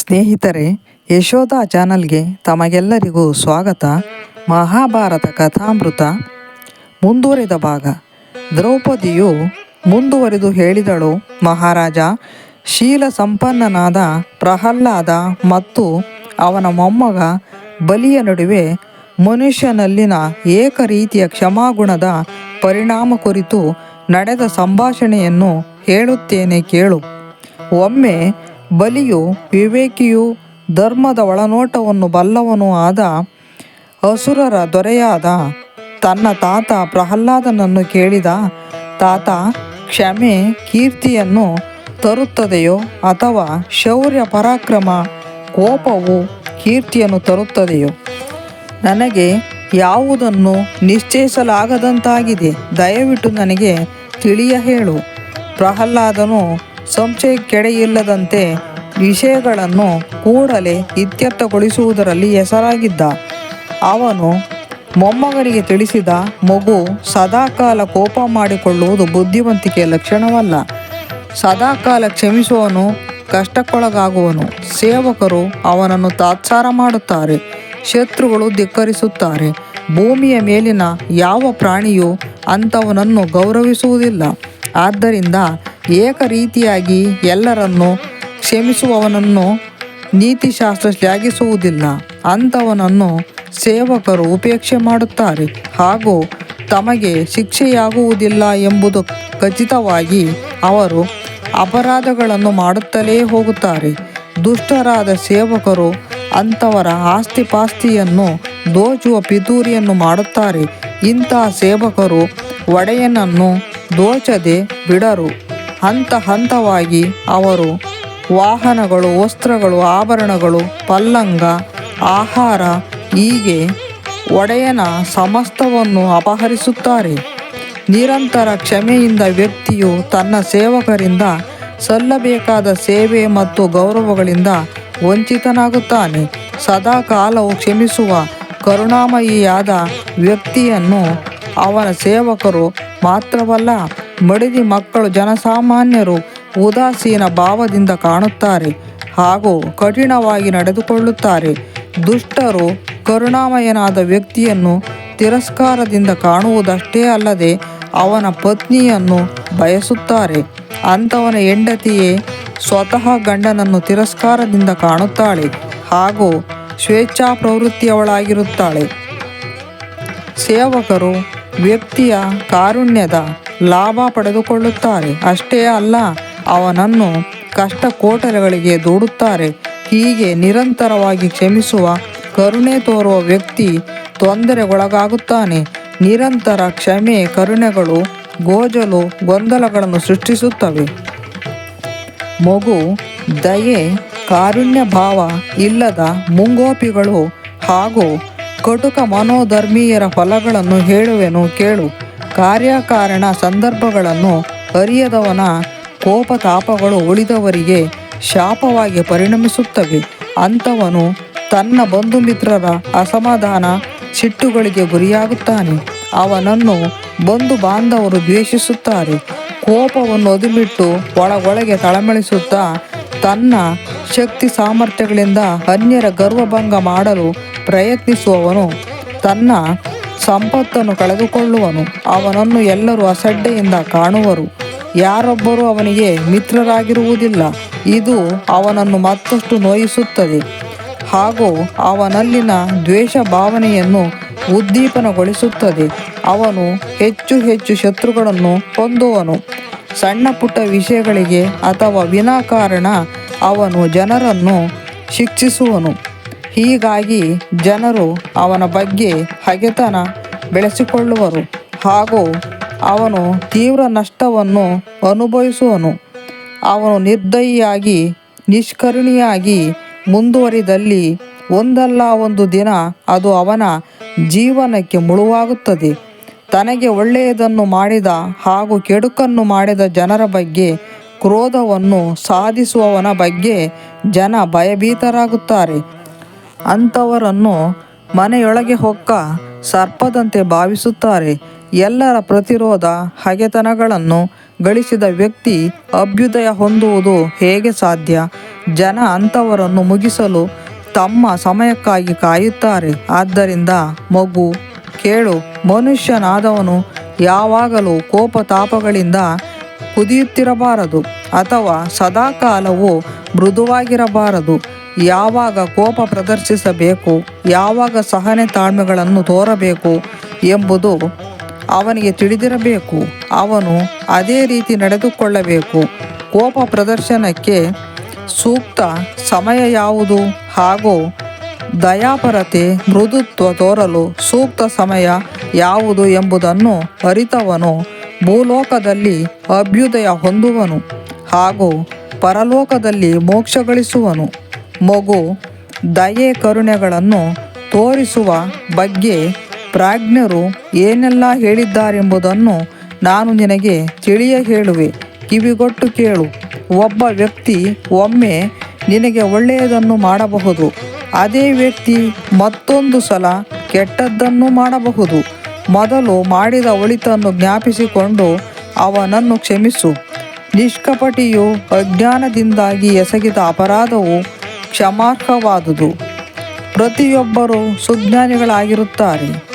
ಸ್ನೇಹಿತರೆ, ಯಶೋಧ ಚಾನಲ್ಗೆ ತಮಗೆಲ್ಲರಿಗೂ ಸ್ವಾಗತ. ಮಹಾಭಾರತ ಕಥಾಮೃತ ಮುಂದುವರಿದ ಭಾಗ. ದ್ರೌಪದಿಯು ಮುಂದುವರಿದು ಹೇಳಿದಳು, ಮಹಾರಾಜ, ಶೀಲ ಸಂಪನ್ನನಾದ ಪ್ರಹ್ಲಾದ ಮತ್ತು ಅವನ ಮೊಮ್ಮಗ ಬಲಿಯ ನಡುವೆ ಮನುಷ್ಯನಲ್ಲಿನ ಏಕರೀತಿಯ ಕ್ಷಮಾಗುಣದ ಪರಿಣಾಮ ಕುರಿತು ನಡೆದ ಸಂಭಾಷಣೆಯನ್ನು ಹೇಳುತ್ತೇನೆ ಕೇಳು. ಒಮ್ಮೆ ಬಲಿಯು ವಿವೇಕಿಯೂ ಧರ್ಮದ ಒಳನೋಟವನ್ನು ಬಲ್ಲವನೂ ಆದ ಅಸುರರ ದೊರೆಯಾದ ತನ್ನ ತಾತ ಪ್ರಹ್ಲಾದನನ್ನು ಕೇಳಿದ, ತಾತ, ಕ್ಷಮೆ ಕೀರ್ತಿಯನ್ನು ತರುತ್ತದೆಯೋ ಅಥವಾ ಶೌರ್ಯ ಪರಾಕ್ರಮ ಕೋಪವು ಕೀರ್ತಿಯನ್ನು ತರುತ್ತದೆಯೋ? ನನಗೆ ಯಾವುದನ್ನು ನಿಶ್ಚಯಿಸಲಾಗದಂತಾಗಿದೆ, ದಯವಿಟ್ಟು ನನಗೆ ತಿಳಿಯ ಹೇಳು. ಪ್ರಹ್ಲಾದನು ಸಂಶಯಕ್ಕೆಡೆಯಿಲ್ಲದಂತೆ ವಿಷಯಗಳನ್ನು ಕೂಡಲೇ ಇತ್ಯರ್ಥಗೊಳಿಸುವುದರಲ್ಲಿ ಹೆಸರಾಗಿದ್ದ. ಅವನು ಮೊಮ್ಮಗನಿಗೆ ತಿಳಿಸಿದ, ಮಗು ಸದಾಕಾಲ ಕೋಪ ಮಾಡಿಕೊಳ್ಳುವುದು ಬುದ್ಧಿವಂತಿಕೆಯ ಲಕ್ಷಣವಲ್ಲ. ಸದಾಕಾಲ ಕ್ಷಮಿಸುವವನು ಕಷ್ಟಕ್ಕೊಳಗಾಗುವನು. ಸೇವಕರು ಅವನನ್ನು ತಾತ್ಸಾರ ಮಾಡುತ್ತಾರೆ, ಶತ್ರುಗಳು ಧಿಕ್ಕರಿಸುತ್ತಾರೆ. ಭೂಮಿಯ ಮೇಲಿನ ಯಾವ ಪ್ರಾಣಿಯೂ ಅಂಥವನನ್ನು ಗೌರವಿಸುವುದಿಲ್ಲ. ಆದ್ದರಿಂದ ಏಕರೀತಿಯಾಗಿ ಎಲ್ಲರನ್ನೂ ಕ್ಷಮಿಸುವವನನ್ನು ನೀತಿಶಾಸ್ತ್ರ ಶ್ಲಾಘಿಸುವುದಿಲ್ಲ. ಅಂಥವನನ್ನು ಸೇವಕರು ಉಪೇಕ್ಷೆ ಮಾಡುತ್ತಾರೆ ಹಾಗೂ ತಮಗೆ ಶಿಕ್ಷೆಯಾಗುವುದಿಲ್ಲ ಎಂಬುದು ಖಚಿತವಾಗಿ ಅವರು ಅಪರಾಧಗಳನ್ನು ಮಾಡುತ್ತಲೇ ಹೋಗುತ್ತಾರೆ. ದುಷ್ಟರಾದ ಸೇವಕರು ಅಂಥವರ ಆಸ್ತಿಪಾಸ್ತಿಯನ್ನು ದೋಚುವ ಪಿತೂರಿಯನ್ನು ಮಾಡುತ್ತಾರೆ. ಇಂತಹ ಸೇವಕರು ಒಡೆಯನನ್ನು ದೋಚದೆ ಬಿಡರು. ಹಂತ ಹಂತವಾಗಿ ಅವರು ವಾಹನಗಳು, ವಸ್ತ್ರಗಳು, ಆಭರಣಗಳು, ಪಲ್ಲಂಗ, ಆಹಾರ ಹೀಗೆ ಒಡೆಯನ ಸಮಸ್ತವನ್ನು ಅಪಹರಿಸುತ್ತಾರೆ. ನಿರಂತರ ಕ್ಷಮೆಯಿಂದ ವ್ಯಕ್ತಿಯು ತನ್ನ ಸೇವಕರಿಂದ ಸಲ್ಲಬೇಕಾದ ಸೇವೆ ಮತ್ತು ಗೌರವಗಳಿಂದ ವಂಚಿತನಾಗುತ್ತಾನೆ. ಸದಾಕಾಲವು ಕ್ಷಮಿಸುವ ಕರುಣಾಮಯಿಯಾದ ವ್ಯಕ್ತಿಯನ್ನು ಅವನ ಸೇವಕರು ಮಾತ್ರವಲ್ಲ, ಮಡದಿ ಮಕ್ಕಳು, ಜನಸಾಮಾನ್ಯರು ಉದಾಸೀನ ಭಾವದಿಂದ ಕಾಣುತ್ತಾರೆ ಹಾಗೂ ಕಠಿಣವಾಗಿ ನಡೆದುಕೊಳ್ಳುತ್ತಾರೆ. ದುಷ್ಟರು ಕರುಣಾಮಯನಾದ ವ್ಯಕ್ತಿಯನ್ನು ತಿರಸ್ಕಾರದಿಂದ ಕಾಣುವುದಷ್ಟೇ ಅಲ್ಲದೆ ಅವನ ಪತ್ನಿಯನ್ನು ಬಯಸುತ್ತಾರೆ. ಅಂಥವನ ಹೆಂಡತಿಯೇ ಸ್ವತಃ ಗಂಡನನ್ನು ತಿರಸ್ಕಾರದಿಂದ ಕಾಣುತ್ತಾಳೆ ಹಾಗೂ ಸ್ವೇಚ್ಛಾ ಪ್ರವೃತ್ತಿಯವಳಾಗಿರುತ್ತಾಳೆ. ಸೇವಕರು ವ್ಯಕ್ತಿಯ ಕಾರುಣ್ಯದ ಲಾಭ ಪಡೆದುಕೊಳ್ಳುತ್ತಾರೆ. ಅಷ್ಟೇ ಅಲ್ಲ, ಅವನನ್ನು ಕಷ್ಟ ಕೋಟಲೆಗಳಿಗೆ ದೂಡುತ್ತಾರೆ. ಹೀಗೆ ನಿರಂತರವಾಗಿ ಕ್ಷಮಿಸುವ, ಕರುಣೆ ತೋರುವ ವ್ಯಕ್ತಿ ತೊಂದರೆಗೊಳಗಾಗುತ್ತಾನೆ. ನಿರಂತರ ಕ್ಷಮೆ ಕರುಣೆಗಳು ಗೋಜಲು ಗೊಂದಲಗಳನ್ನು ಸೃಷ್ಟಿಸುತ್ತವೆ. ಮಗು, ದಯೆ, ಕಾರುಣ್ಯ ಭಾವ ಇಲ್ಲದ ಮುಂಗೋಪಿಗಳು ಹಾಗೂ ಕಟುಕ ಮನೋಧರ್ಮೀಯರ ಫಲಗಳನ್ನು ಹೇಳುವೆನು ಕೇಳು. ಕಾರ್ಯಕಾರಣ ಸಂದರ್ಭಗಳನ್ನು ಅರಿಯದವನ ಕೋಪತಾಪಗಳು ಉಳಿದವರಿಗೆ ಶಾಪವಾಗಿ ಪರಿಣಮಿಸುತ್ತವೆ. ಅಂಥವನು ತನ್ನ ಬಂಧು ಮಿತ್ರರ ಅಸಮಾಧಾನ ಸಿಟ್ಟುಗಳಿಗೆ ಗುರಿಯಾಗುತ್ತಾನೆ. ಅವನನ್ನು ಬಂಧು ಬಾಂಧವರು ದ್ವೇಷಿಸುತ್ತಾರೆ. ಕೋಪವನ್ನು ಅದುಮಿಟ್ಟು ಒಳಗೊಳಗೆ ತಳಮಳಿಸುತ್ತಾ ತನ್ನ ಶಕ್ತಿ ಸಾಮರ್ಥ್ಯಗಳಿಂದ ಅನ್ಯರ ಗರ್ವಭಂಗ ಮಾಡಲು ಪ್ರಯತ್ನಿಸುವವನು ತನ್ನ ಸಂಪತ್ತನ್ನು ಕಳೆದುಕೊಳ್ಳುವನು. ಅವನನ್ನು ಎಲ್ಲರೂ ಅಸಡ್ಡೆಯಿಂದ ಕಾಣುವರು. ಯಾರೊಬ್ಬರೂ ಅವನಿಗೆ ಮಿತ್ರರಾಗಿರುವುದಿಲ್ಲ. ಇದು ಅವನನ್ನು ಮತ್ತಷ್ಟು ನೋಯಿಸುತ್ತದೆ ಹಾಗೂ ಅವನಲ್ಲಿನ ದ್ವೇಷ ಭಾವನೆಯನ್ನು ಉದ್ದೀಪನಗೊಳಿಸುತ್ತದೆ. ಅವನು ಹೆಚ್ಚು ಹೆಚ್ಚು ಶತ್ರುಗಳನ್ನು ಹೊಂದುವನು. ಸಣ್ಣ ಪುಟ್ಟ ವಿಷಯಗಳಿಗೆ ಅಥವಾ ವಿನಾಕಾರಣ ಅವನು ಜನರನ್ನು ಶಿಕ್ಷಿಸುವನು. ಹೀಗಾಗಿ ಜನರು ಅವನ ಬಗ್ಗೆ ಹಗೆತನ ಬೆಳೆಸಿಕೊಳ್ಳುವರು ಹಾಗೂ ಅವನು ತೀವ್ರ ನಷ್ಟವನ್ನು ಅನುಭವಿಸುವನು. ಅವನು ನಿರ್ದಯಿಯಾಗಿ ನಿಷ್ಕರುಣಿಯಾಗಿ ಮುಂದುವರಿದಲ್ಲಿ ಒಂದಲ್ಲ ಒಂದು ದಿನ ಅದು ಅವನ ಜೀವನಕ್ಕೆ ಮುಳುವಾಗುತ್ತದೆ. ತನಗೆ ಒಳ್ಳೆಯದನ್ನು ಮಾಡಿದ ಹಾಗೂ ಕೆಡುಕನ್ನು ಮಾಡಿದ ಜನರ ಬಗ್ಗೆ ಕ್ರೋಧವನ್ನು ಸಾಧಿಸುವವನ ಬಗ್ಗೆ ಜನ ಭಯಭೀತರಾಗುತ್ತಾರೆ. ಅಂಥವರನ್ನು ಮನೆಯೊಳಗೆ ಹೊಕ್ಕ ಸರ್ಪದಂತೆ ಭಾವಿಸುತ್ತಾರೆ. ಎಲ್ಲರ ಪ್ರತಿರೋಧ, ಹಗೆತನಗಳನ್ನು ಗಳಿಸಿದ ವ್ಯಕ್ತಿ ಅಭ್ಯುದಯ ಹೊಂದುವುದು ಹೇಗೆ ಸಾಧ್ಯ? ಜನ ಅಂಥವರನ್ನು ಮುಗಿಸಲು ತಮ್ಮ ಸಮಯಕ್ಕಾಗಿ ಕಾಯುತ್ತಾರೆ. ಆದ್ದರಿಂದ ಮಗು, ಕೇಳು. ಮನುಷ್ಯನಾದವನು ಯಾವಾಗಲೂ ಕೋಪತಾಪಗಳಿಂದ ಕುದಿಯುತ್ತಿರಬಾರದು, ಅಥವಾ ಸದಾಕಾಲವೂ ಮೃದುವಾಗಿರಬಾರದು. ಯಾವಾಗ ಕೋಪ ಪ್ರದರ್ಶಿಸಬೇಕು, ಯಾವಾಗ ಸಹನೆ ತಾಳ್ಮೆಗಳನ್ನು ತೋರಬೇಕು ಎಂಬುದು ಅವನಿಗೆ ತಿಳಿದಿರಬೇಕು. ಅವನು ಅದೇ ರೀತಿ ನಡೆದುಕೊಳ್ಳಬೇಕು. ಕೋಪ ಪ್ರದರ್ಶನಕ್ಕೆ ಸೂಕ್ತ ಸಮಯ ಯಾವುದು? ಹಾಗೂ ದಯಾಪರತೆ, ಮೃದುತ್ವ ತೋರಲು ಸೂಕ್ತ ಸಮಯ ಯಾವುದು ಎಂಬುದನ್ನು ಅರಿತವನು ಭೂಲೋಕದಲ್ಲಿ ಅಭ್ಯುದಯ ಹೊಂದುವನು ಹಾಗೂ ಪರಲೋಕದಲ್ಲಿ ಮೋಕ್ಷ ಗಳಿಸುವನು. ಮಗು, ದಯೆ ಕರುಣೆಗಳನ್ನು ತೋರಿಸುವ ಬಗ್ಗೆ ಪ್ರಾಜ್ಞರು ಏನೆಲ್ಲ ಹೇಳಿದ್ದಾರೆಂಬುದನ್ನು ನಾನು ನಿನಗೆ ತಿಳಿಯ ಹೇಳುವೆ. ಕಿವಿಗೊಟ್ಟು ಕೇಳು. ಒಬ್ಬ ವ್ಯಕ್ತಿ ಒಮ್ಮೆ ನಿನಗೆ ಒಳ್ಳೆಯದನ್ನು ಮಾಡಬಹುದು. ಅದೇ ವ್ಯಕ್ತಿ ಮತ್ತೊಂದು ಸಲ ಕೆಟ್ಟದ್ದನ್ನು ಮಾಡಬಹುದು. ಮೊದಲು ಮಾಡಿದ ಒಳಿತನ್ನು ಜ್ಞಾಪಿಸಿಕೊಂಡು ಅವನನ್ನು ಕ್ಷಮಿಸು. ನಿಷ್ಕಪಟಿಯು ಅಜ್ಞಾನದಿಂದಾಗಿ ಎಸಗಿದ ಅಪರಾಧವು ಕ್ಷಮಾರ್ಹವಾದುದು. ಪ್ರತಿಯೊಬ್ಬರೂ ಸುಜ್ಞಾನಿಗಳಾಗಿರುತ್ತಾರೆ,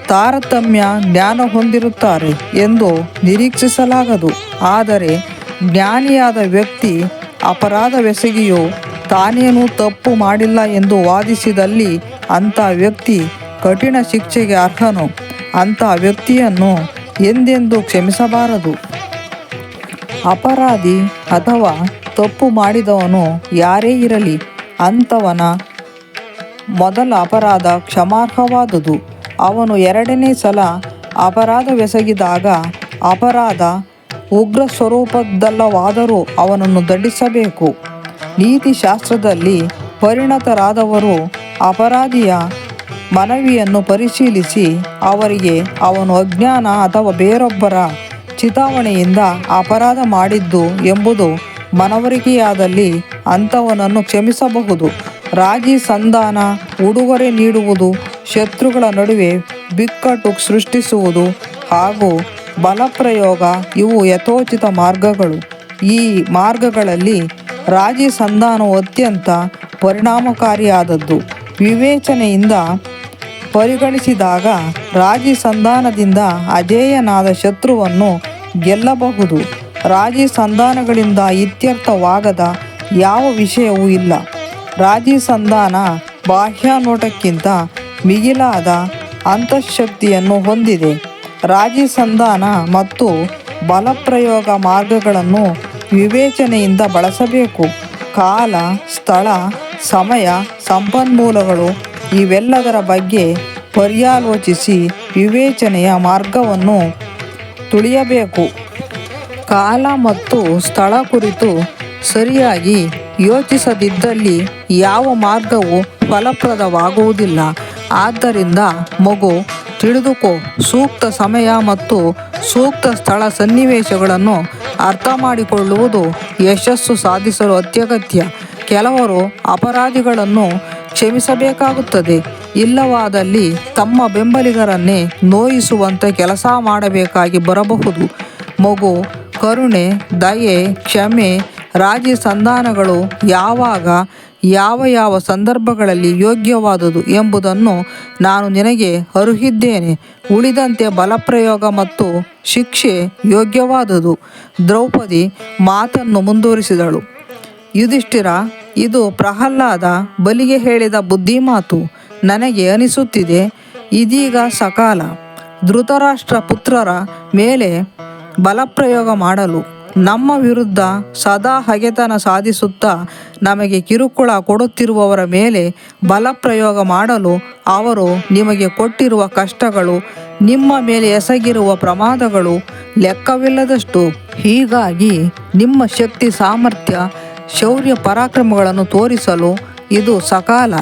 ತಾರತಮ್ಯ ಜ್ಞಾನ ಹೊಂದಿರುತ್ತಾರೆ ಎಂದು ನಿರೀಕ್ಷಿಸಲಾಗದು. ಆದರೆ ಜ್ಞಾನಿಯಾದ ವ್ಯಕ್ತಿ ಅಪರಾಧವೆಸಗಿಯೂ ತಾನೇನೂ ತಪ್ಪು ಮಾಡಿಲ್ಲ ಎಂದು ವಾದಿಸಿದಲ್ಲಿ ಅಂಥ ವ್ಯಕ್ತಿ ಕಠಿಣ ಶಿಕ್ಷೆಗೆ ಅರ್ಹನು. ಅಂಥ ವ್ಯಕ್ತಿಯನ್ನು ಎಂದೆಂದೂ ಕ್ಷಮಿಸಬಾರದು. ಅಪರಾಧಿ ಅಥವಾ ತಪ್ಪು ಮಾಡಿದವನು ಯಾರೇ ಇರಲಿ, ಅಂಥವನ ಮೊದಲ ಅಪರಾಧ ಕ್ಷಮಾರ್ಹವಾದುದು. ಅವನು ಎರಡನೇ ಸಲ ಅಪರಾಧವೆಸಗಿದಾಗ ಅಪರಾಧ ಉಗ್ರ ಸ್ವರೂಪದ್ದಲ್ಲವಾದರೂ ಅವನನ್ನು ದಂಡಿಸಬೇಕು. ನೀತಿಶಾಸ್ತ್ರದಲ್ಲಿ ಪರಿಣತರಾದವರು ಅಪರಾಧಿಯ ಮನವಿಯನ್ನು ಪರಿಶೀಲಿಸಿ ಅವರಿಗೆ ಅವನು ಅಜ್ಞಾನ ಅಥವಾ ಬೇರೊಬ್ಬರ ಚಿತಾವಣೆಯಿಂದ ಅಪರಾಧ ಮಾಡಿದ್ದು ಎಂಬುದು ಮನವರಿಕೆಯಾದಲ್ಲಿ ಅಂಥವನನ್ನು ಕ್ಷಮಿಸಬಹುದು. ರಾಜಿ ಸಂಧಾನ, ಉಡುಗೊರೆ ನೀಡುವುದು, ಶತ್ರುಗಳ ನಡುವೆ ಬಿಕ್ಕಟ್ಟು ಸೃಷ್ಟಿಸುವುದು ಹಾಗೂ ಬಲಪ್ರಯೋಗ ಇವು ಯಥೋಚಿತ ಮಾರ್ಗಗಳು. ಈ ಮಾರ್ಗಗಳಲ್ಲಿ ರಾಜಿ ಸಂಧಾನವು ಅತ್ಯಂತ ಪರಿಣಾಮಕಾರಿಯಾದದ್ದು. ವಿವೇಚನೆಯಿಂದ ಪರಿಗಣಿಸಿದಾಗ ರಾಜಿ ಸಂಧಾನದಿಂದ ಅಜೇಯನಾದ ಶತ್ರುವನ್ನು ಗೆಲ್ಲಬಹುದು. ರಾಜಿ ಸಂಧಾನಗಳಿಂದ ಇತ್ಯರ್ಥವಾಗದ ಯಾವ ವಿಷಯವೂ ಇಲ್ಲ. ರಾಜಿ ಸಂಧಾನ ಬಾಹ್ಯ ನೋಟಕ್ಕಿಂತ ಮಿಗಿಲಾದ ಅಂತಃಶಕ್ತಿಯನ್ನು ಹೊಂದಿದೆ. ರಾಜಿ ಸಂಧಾನ ಮತ್ತು ಬಲಪ್ರಯೋಗ ಮಾರ್ಗಗಳನ್ನು ವಿವೇಚನೆಯಿಂದ ಬಳಸಬೇಕು. ಕಾಲ, ಸ್ಥಳ, ಸಮಯ, ಸಂಪನ್ಮೂಲಗಳು ಇವೆಲ್ಲದರ ಬಗ್ಗೆ ಪರ್ಯಾಲೋಚಿಸಿ ವಿವೇಚನೆಯ ಮಾರ್ಗವನ್ನು ತುಳಿಯಬೇಕು. ಕಾಲ ಮತ್ತು ಸ್ಥಳ ಕುರಿತು ಸರಿಯಾಗಿ ಯೋಚಿಸದಿದ್ದಲ್ಲಿ ಯಾವ ಮಾರ್ಗವೂ ಫಲಪ್ರದವಾಗುವುದಿಲ್ಲ. ಆದ್ದರಿಂದ ಮಗು, ತಿಳಿದುಕೋ. ಸೂಕ್ತ ಸಮಯ ಮತ್ತು ಸೂಕ್ತ ಸ್ಥಳ ಸನ್ನಿವೇಶಗಳನ್ನು ಅರ್ಥ ಮಾಡಿಕೊಳ್ಳುವುದು ಯಶಸ್ಸು ಸಾಧಿಸಲು ಅತ್ಯಗತ್ಯ. ಕೆಲವರು ಅಪರಾಧಿಗಳನ್ನು ಕ್ಷಮಿಸಬೇಕಾಗುತ್ತದೆ. ಇಲ್ಲವಾದಲ್ಲಿ ತಮ್ಮ ಬೆಂಬಲಿಗರನ್ನೇ ನೋಯಿಸುವಂಥ ಕೆಲಸ ಮಾಡಬೇಕಾಗಿ ಬರಬಹುದು. ಮಗು, ಕರುಣೆ, ದಯೆ, ಕ್ಷಮೆ, ರಾಜಿ ಸಂಧಾನಗಳು ಯಾವಾಗ ಯಾವ ಸಂದರ್ಭಗಳಲ್ಲಿ ಯೋಗ್ಯವಾದುದು ಎಂಬುದನ್ನು ನಾನು ನಿನಗೆ ಅರುಹಿದ್ದೇನೆ. ಉಳಿದಂತೆ ಬಲಪ್ರಯೋಗ ಮತ್ತು ಶಿಕ್ಷೆ ಯೋಗ್ಯವಾದುದು. ದ್ರೌಪದಿ ಮಾತನ್ನು ಮುಂದುವರಿಸಿದಳು. ಯುಧಿಷ್ಠಿರ, ಇದು ಪ್ರಹ್ಲಾದ ಬಲಿಗೆ ಹೇಳಿದ ಬುದ್ಧಿಮಾತು. ನನಗೆ ಅನಿಸುತ್ತಿದೆ ಇದೀಗ ಸಕಾಲ ಧೃತರಾಷ್ಟ್ರ ಪುತ್ರರ ಮೇಲೆ ಬಲಪ್ರಯೋಗ ಮಾಡಲು. ನಮ್ಮ ವಿರುದ್ಧ ಸದಾ ಹಗೆತನ ಸಾಧಿಸುತ್ತಾ ನಮಗೆ ಕಿರುಕುಳ ಕೊಡುತ್ತಿರುವವರ ಮೇಲೆ ಬಲಪ್ರಯೋಗ ಮಾಡಲು ಅವರು ನಿಮಗೆ ಕೊಟ್ಟಿರುವ ಕಷ್ಟಗಳು, ನಿಮ್ಮ ಮೇಲೆ ಎಸಗಿರುವ ಪ್ರಮಾದಗಳು ಲೆಕ್ಕವಿಲ್ಲದಷ್ಟು. ಹೀಗಾಗಿ ನಿಮ್ಮ ಶಕ್ತಿ, ಸಾಮರ್ಥ್ಯ, ಶೌರ್ಯ ಪರಾಕ್ರಮಗಳನ್ನು ತೋರಿಸಲು ಇದು ಸಕಾಲ.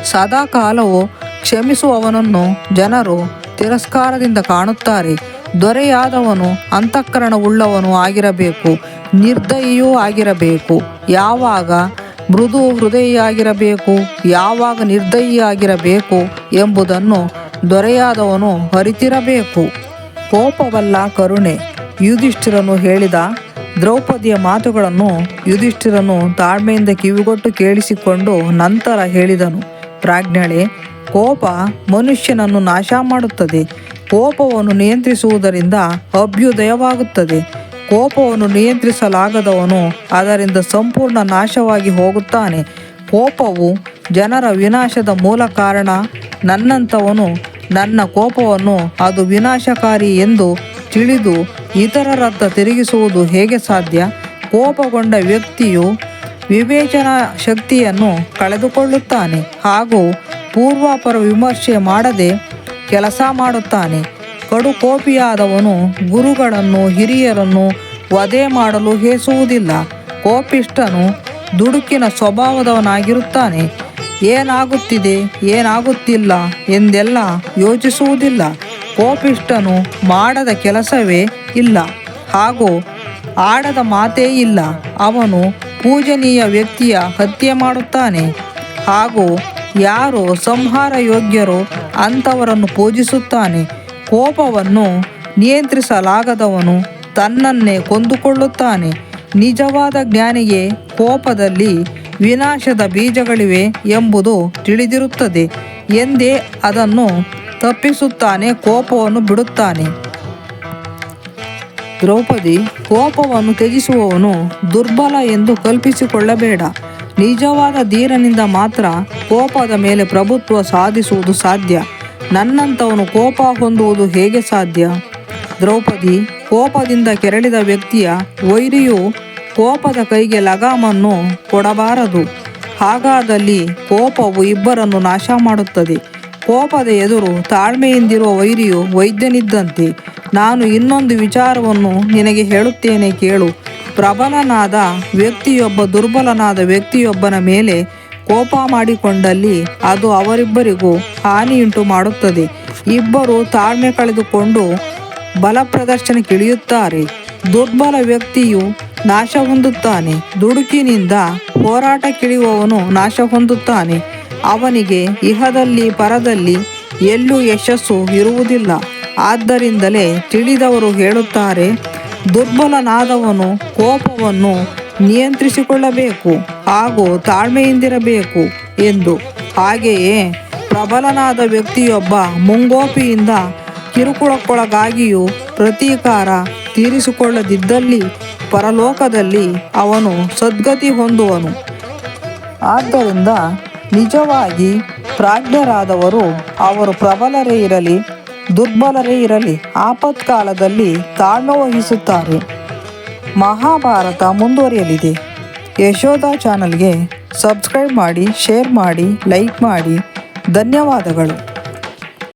ಸದಾಕಾಲವೂ ಕ್ಷಮಿಸುವವನನ್ನು ಜನರು ತಿರಸ್ಕಾರದಿಂದ ಕಾಣುತ್ತಾರೆ. ದೊರೆಯಾದವನು ಅಂತಃಕರಣವುಳ್ಳವನು ಆಗಿರಬೇಕು, ನಿರ್ದಯಿಯೂ ಆಗಿರಬೇಕು. ಯಾವಾಗ ಮೃದು ಹೃದಯಿಯಾಗಿರಬೇಕು, ಯಾವಾಗ ನಿರ್ದಯಿಯಾಗಿರಬೇಕು ಎಂಬುದನ್ನು ದೊರೆಯಾದವನು ಅರಿತಿರಬೇಕು. ಕೋಪವಲ್ಲ ಕರುಣೆ, ಯುಧಿಷ್ಠಿರನು ಹೇಳಿದ. ದ್ರೌಪದಿಯ ಮಾತುಗಳನ್ನು ಯುಧಿಷ್ಠಿರನು ತಾಳ್ಮೆಯಿಂದ ಕಿವಿಗೊಟ್ಟು ಕೇಳಿಸಿಕೊಂಡು ನಂತರ ಹೇಳಿದನು. ಪ್ರಾಜ್ಞಳೆ, ಕೋಪ ಮನುಷ್ಯನನ್ನು ನಾಶ ಮಾಡುತ್ತದೆ. ಕೋಪವನ್ನು ನಿಯಂತ್ರಿಸುವುದರಿಂದ ಅಭ್ಯುದಯವಾಗುತ್ತದೆ. ಕೋಪವನ್ನು ನಿಯಂತ್ರಿಸಲಾಗದವನು ಅದರಿಂದ ಸಂಪೂರ್ಣ ನಾಶವಾಗಿ ಹೋಗುತ್ತಾನೆ. ಕೋಪವು ಜನರ ವಿನಾಶದ ಮೂಲ ಕಾರಣ. ನನ್ನಂಥವನು ನನ್ನ ಕೋಪವನ್ನು ಅದು ವಿನಾಶಕಾರಿ ಎಂದು ತಿಳಿದು ಇತರರತ್ತ ತಿರುಗಿಸುವುದು ಹೇಗೆ ಸಾಧ್ಯ? ಕೋಪಗೊಂಡ ವ್ಯಕ್ತಿಯು ವಿವೇಚನಾ ಶಕ್ತಿಯನ್ನು ಕಳೆದುಕೊಳ್ಳುತ್ತಾನೆ ಹಾಗೂ ಪೂರ್ವಾಪರ ವಿಮರ್ಶೆ ಮಾಡದೆ ಕೆಲಸ ಮಾಡುತ್ತಾನೆ. ಕಡುಕೋಪಿಯಾದವನು ಗುರುಗಳನ್ನು ಹಿರಿಯರನ್ನು ವಧೆ ಮಾಡಲು ಹೇಸುವುದಿಲ್ಲ. ಕೋಪಿಷ್ಠನು ದುಡುಕಿನ ಸ್ವಭಾವದವನಾಗಿರುತ್ತಾನೆ. ಏನಾಗುತ್ತಿದೆ ಏನಾಗುತ್ತಿಲ್ಲ ಎಂದೆಲ್ಲ ಯೋಚಿಸುವುದಿಲ್ಲ. ಕೋಪಿಷ್ಠನು ಮಾಡದ ಕೆಲಸವೇ ಇಲ್ಲ ಹಾಗೂ ಆಡದ ಮಾತೇ ಇಲ್ಲ. ಅವನು ಪೂಜನೀಯ ವ್ಯಕ್ತಿಯ ಹತ್ಯೆ ಮಾಡುತ್ತಾನೆ ಹಾಗೂ ಯಾರು ಸಂಹಾರ ಯೋಗ್ಯರೋ ಅಂಥವರನ್ನು ಪೂಜಿಸುತ್ತಾನೆ. ಕೋಪವನ್ನು ನಿಯಂತ್ರಿಸಲಾಗದವನು ತನ್ನನ್ನೇ ಕೊಂದುಕೊಳ್ಳುತ್ತಾನೆ. ನಿಜವಾದ ಜ್ಞಾನಿಗೆ ಕೋಪದಲ್ಲಿ ವಿನಾಶದ ಬೀಜಗಳಿವೆ ಎಂಬುದು ತಿಳಿದಿರುತ್ತದೆ ಎಂದೇ ಅದನ್ನು ತಪ್ಪಿಸುತ್ತಾನೆ, ಕೋಪವನ್ನು ಬಿಡುತ್ತಾನೆ. ದ್ರೌಪದಿ, ಕೋಪವನ್ನು ತ್ಯಜಿಸುವವನು ದುರ್ಬಲ ಎಂದು ಕಲ್ಪಿಸಿಕೊಳ್ಳಬೇಡ. ನಿಜವಾದ ಧೀರನಿಂದ ಮಾತ್ರ ಕೋಪದ ಮೇಲೆ ಪ್ರಭುತ್ವ ಸಾಧಿಸುವುದು ಸಾಧ್ಯ. ನನ್ನಂಥವನು ಕೋಪ ಹೊಂದುವುದು ಹೇಗೆ ಸಾಧ್ಯ? ದ್ರೌಪದಿ, ಕೋಪದಿಂದ ಕೆರಳಿದ ವ್ಯಕ್ತಿಯ ವೈರಿಯು ಕೋಪದ ಕೈಗೆ ಲಗಾಮನ್ನು ಕೊಡಬಾರದು. ಹಾಗಾದಲ್ಲಿ ಕೋಪವು ಇಬ್ಬರನ್ನು ನಾಶ ಮಾಡುತ್ತದೆ. ಕೋಪದ ಎದುರು ತಾಳ್ಮೆಯಿಂದಿರುವ ವೈರಿಯು ವೈದ್ಯನಿದ್ದಂತೆ. ನಾನು ಇನ್ನೊಂದು ವಿಚಾರವನ್ನು ನಿನಗೆ ಹೇಳುತ್ತೇನೆ, ಕೇಳು. ಪ್ರಬಲನಾದ ವ್ಯಕ್ತಿಯೊಬ್ಬ ದುರ್ಬಲನಾದ ವ್ಯಕ್ತಿಯೊಬ್ಬನ ಮೇಲೆ ಕೋಪ ಮಾಡಿಕೊಂಡಲ್ಲಿ ಅದು ಅವರಿಬ್ಬರಿಗೂ ಹಾನಿಯುಂಟು ಮಾಡುತ್ತದೆ. ಇಬ್ಬರು ತಾಳ್ಮೆ ಕಳೆದುಕೊಂಡು ಬಲ ಪ್ರದರ್ಶನಕ್ಕಿಳಿಯುತ್ತಾರೆ. ದುರ್ಬಲ ವ್ಯಕ್ತಿಯು ನಾಶ ಹೊಂದುತ್ತಾನೆ. ದುಡುಕಿನಿಂದ ಹೋರಾಟಕ್ಕಿಳಿಯುವವನು ನಾಶ ಹೊಂದುತ್ತಾನೆ. ಅವನಿಗೆ ಇಹದಲ್ಲಿ ಪರದಲ್ಲಿ ಎಲ್ಲೂ ಯಶಸ್ಸು ಇರುವುದಿಲ್ಲ. ಆದ್ದರಿಂದಲೇ ತಿಳಿದವರು ಹೇಳುತ್ತಾರೆ, ದುರ್ಬಲನಾದವನು ಕೋಪವನ್ನು ನಿಯಂತ್ರಿಸಿಕೊಳ್ಳಬೇಕು ಹಾಗೂ ತಾಳ್ಮೆಯಿಂದಿರಬೇಕು ಎಂದು. ಹಾಗೆಯೇ ಪ್ರಬಲನಾದ ವ್ಯಕ್ತಿಯೊಬ್ಬ ಮುಂಗೋಪಿಯಿಂದ ಕಿರುಕುಳಕ್ಕೊಳಗಾಗಿಯೂ ಪ್ರತೀಕಾರ ತೀರಿಸಿಕೊಳ್ಳದಿದ್ದಲ್ಲಿ ಪರಲೋಕದಲ್ಲಿ ಅವನು ಸದ್ಗತಿ ಹೊಂದುವನು. ಆದ್ದರಿಂದ ನಿಜವಾಗಿ ಪ್ರಾಜ್ಞರಾದವರು ಅವರು ಪ್ರಬಲರೇ ಇರಲಿ ದುರ್ಬಲರೇ ಇರಲಿ ಆಪತ್ಕಾಲದಲ್ಲಿ ತಾಳ್ಮೆ ವಹಿಸುತ್ತಾರೆ. ಮಹಾಭಾರತ ಮುಂದುವರಿಯಲಿದೆ. ಯಶೋಧ ಚಾನಲ್ಗೆ ಸಬ್ಸ್ಕ್ರೈಬ್ ಮಾಡಿ, ಶೇರ್ ಮಾಡಿ, ಲೈಕ್ ಮಾಡಿ. ಧನ್ಯವಾದಗಳು.